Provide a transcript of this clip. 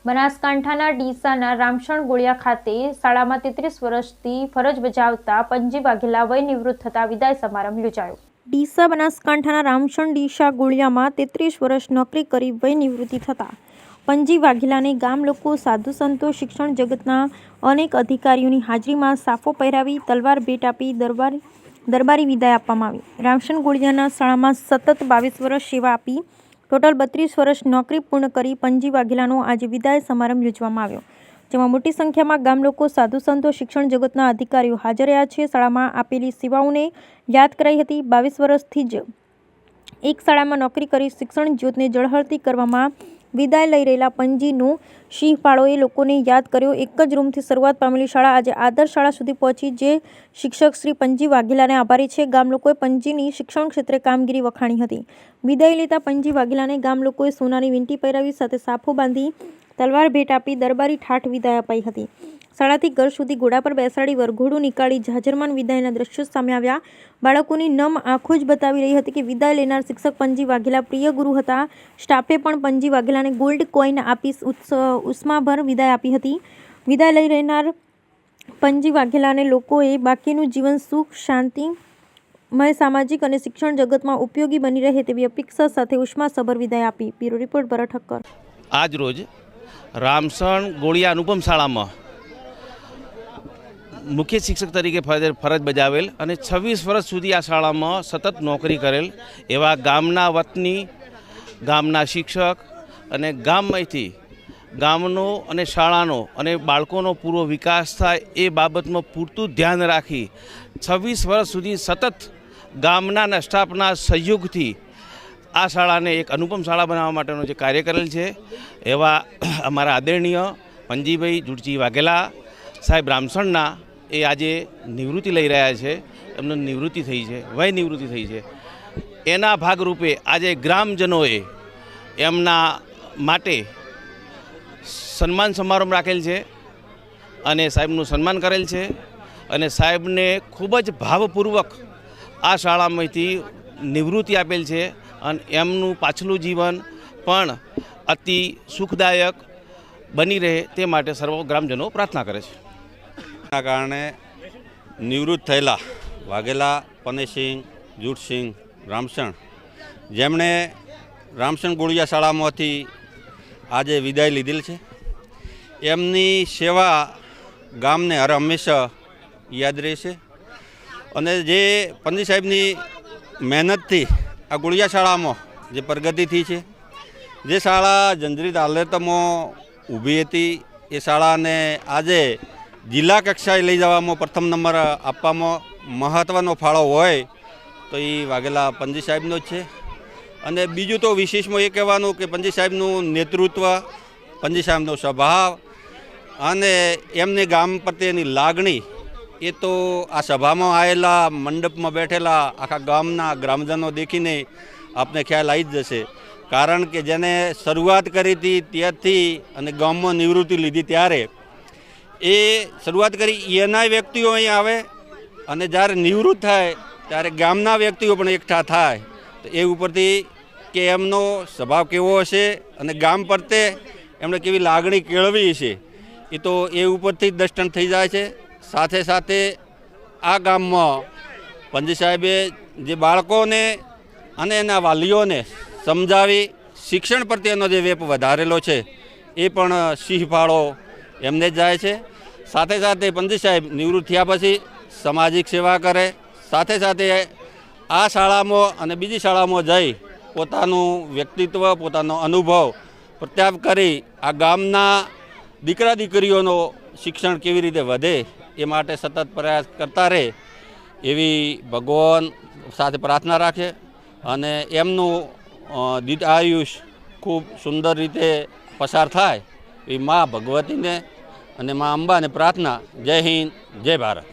બનાસકાંઠાના ડીસાના રામસણ ગોળિયા ખાતે શાળામાં 33 વર્ષથી ફરજ બજાવતા પંજી વાઘેલા વય નિવૃત્ત થતા વિદાય સમારંભ યોજાયો। ડીસા બનાસકાંઠાના રામસણ ડીસા ગોળિયામાં 33 વર્ષ નોકરી કરી વય નિવૃત્તિ થતા પંજી વાઘેલાને ગામ લોકો, સાધુ સંતો, શિક્ષણ જગતના અનેક અધિકારીઓની હાજરીમાં સાફો પહેરાવી તલવાર ભેટ આપી દરબારી વિદાય આપવામાં આવી। રામસણ ગોળિયાના શાળામાં સતત 22 વર્ષ સેવા આપી ટોટલ 32 વર્ષ નોકરી પૂર્ણ કરી પંજી વાઘેલાનો આજે વિદાય સમારંભ યોજવામાં આવ્યો, જેમાં મોટી સંખ્યામાં ગામ લોકો, સાધુ સંતો, શિક્ષણ જગતના અધિકારીઓ હાજર રહ્યા છે। શાળામાં આપેલી સેવાઓને યાદ કરાઈ હતી। 22 વર્ષથી જ એક શાળામાં નોકરી કરી શિક્ષણ જ્યોતને ઝળહળતી કરવામાં વિદાય લઈ રહેલા પંજીનું સિંહ ફાળોએ લોકોને યાદ કર્યો। એક જ રૂમથી શરૂઆત પામેલી શાળા આજે આદર્શ શાળા સુધી પહોંચી, જે શિક્ષક શ્રી પંજી વાઘેલાને આભારી છે। ગામ લોકોએ પંજીની શિક્ષણ ક્ષેત્રે કામગીરી વખાણી હતી। વિદાય લેતા પંજી વાઘેલાને ગામ લોકોએ સોનાની વીંટી પહેરાવી સાથે સાફો બાંધી તલવાર ભેટ આપી દરબારી ઠાઠ વિદાય અપાઈ હતી। શાળાથી ઘર સુધી ઘોડા પર બેસાડી વરઘોડું નીકાળી જાજરમાન વિદાયના દ્રશ્યો સામે આવ્યા। બાળકોની નમ આંખો જ બતાવી રહી હતી કે વિદાય લેનાર શિક્ષક પંજી વાઘેલા પ્રિય ગુરુ હતા। સ્ટાફે પણ પંજી વાઘેલાને ગોલ્ડ કોઈન આપી ઉષ્માભર વિદાય આપી હતી। વિદાય લઈ રહેનાર પંજી વાઘેલાને લોકોએ બાકીનું જીવન સુખ શાંતિમય સામાજિક અને શિક્ષણ જગતમાં ઉપયોગી બની રહે તેવી અપેક્ષા સાથે ઉષ્માસભર વિદાય આપી। બ્યુરો રિપોર્ટ ભરત ઠક્કર। આજ રોજ રામસણ ગોળિયા અનુપમ શાળામાં મુખ્ય શિક્ષક તરીકે ફરજ બજાવેલ અને 26 વર્ષ સુધી આ શાળામાં સતત નોકરી કરેલ એવા ગામના વતની, ગામના શિક્ષક અને ગામમાંથી ગામનો અને શાળાનો અને બાળકોનો પૂરો વિકાસ થાય એ બાબતમાં પૂરતું ધ્યાન રાખી 26 વર્ષ સુધી સતત ગામના સ્ટાફના સહયોગથી આ શાળાને એક અનુપમ શાળા બનાવવા માટેનો જે કાર્ય કરેલ છે એવા અમારા આદરણીય પંજીભાઈ જુડજી વાઘેલા સાહેબ રામસણના એ આજે નિવૃત્તિ લઈ રહ્યા છે। એમને નિવૃત્તિ થઈ છે, વય નિવૃત્તિ થઈ છે। એના ભાગરૂપે આજે ગ્રામજનોએ એમના માટે સન્માન સમારંભ રાખેલ છે અને સાહેબનું સન્માન કરેલ છે અને સાહેબને ખૂબ જ ભાવપૂર્વક આ શાળામાંથી નિવૃત્તિ આપેલ છે અને એમનું પાછલું જીવન પણ અતિ સુખદાયક બની રહે તે માટે સર્વ ગ્રામજનો પ્રાર્થના કરે છે। ના કારણે નિવૃત્ત થયેલા વાઘેલા પનેસિંહ જુડસિંહ રામસણ, જેમણે રામસણ ગોળિયા શાળામાંથી આજે વિદાય લીધેલ છે, એમની સેવા ગામને હર હંમેશા યાદ રહેશે અને જે પંજી સાહેબની મહેનતથી આ ગોળિયા શાળામાં જે પ્રગતિ થઈ છે, જે શાળા જંજરીત હાલતમાં ઊભી હતી એ શાળાને આજે જિલ્લા કક્ષાએ લઈ જવામાં પ્રથમ નંબર આપવામાં મહત્ત્વનો ફાળો હોય તો એ વાઘેલા પંજી સાહેબનો જ છે। અને બીજું તો વિશેષમાં એ કહેવાનું કે પંજી સાહેબનું નેતૃત્વ, પંજી સાહેબનો સ્વભાવ અને એમની ગામ પ્રત્યેની લાગણી એ તો આ સભામાં આવેલા મંડપમાં બેઠેલા આખા ગામના ગ્રામજનો દેખીને આપને ખ્યાલ આવી જ જશે। કારણ કે જેને શરૂઆત કરી હતી ત્યારથી અને ગામમાં નિવૃત્તિ લીધી ત્યારે એ શરૂઆત કરી એના વ્યક્તિઓ અહીં આવે અને જ્યારે નિવૃત્ત થાય ત્યારે ગામના વ્યક્તિઓ પણ એકઠા થાય તો એ ઉપરથી કે એમનો સ્વભાવ કેવો હશે અને ગામ પ્રત્યે એમણે કેવી લાગણી કેળવી હશે એ તો એ ઉપરથી જ દર્શન થઈ જાય છે। સાથે સાથે આ ગામમાં પંજી સાહેબે જે બાળકોને અને એના વાલીઓને સમજાવી શિક્ષણ પ્રત્યેનો જે વેપ વધારેલો છે એ પણ સિંહ ફાળો એમને જ જાય છે। સાથે સાથે પંજી સાહેબ નિવૃત્ત થયા પછી સામાજિક સેવા કરે, સાથે સાથે આ શાળામાં અને બીજી શાળામાં જઈ પોતાનું વ્યક્તિત્વ, પોતાનો અનુભવ પ્રત્યાપ કરી આ ગામના દીકરા દીકરીઓનો શિક્ષણ કેવી રીતે વધે એ માટે સતત પ્રયાસ કરતા રહે એવી ભગવાન સાથે પ્રાર્થના રાખે અને એમનું દીર્ઘ આયુષ ખૂબ સુંદર રીતે પસાર થાય એ મા ભગવતીને અને મા અંબાને પ્રાર્થના। જય હિન્દ, જય ભારત।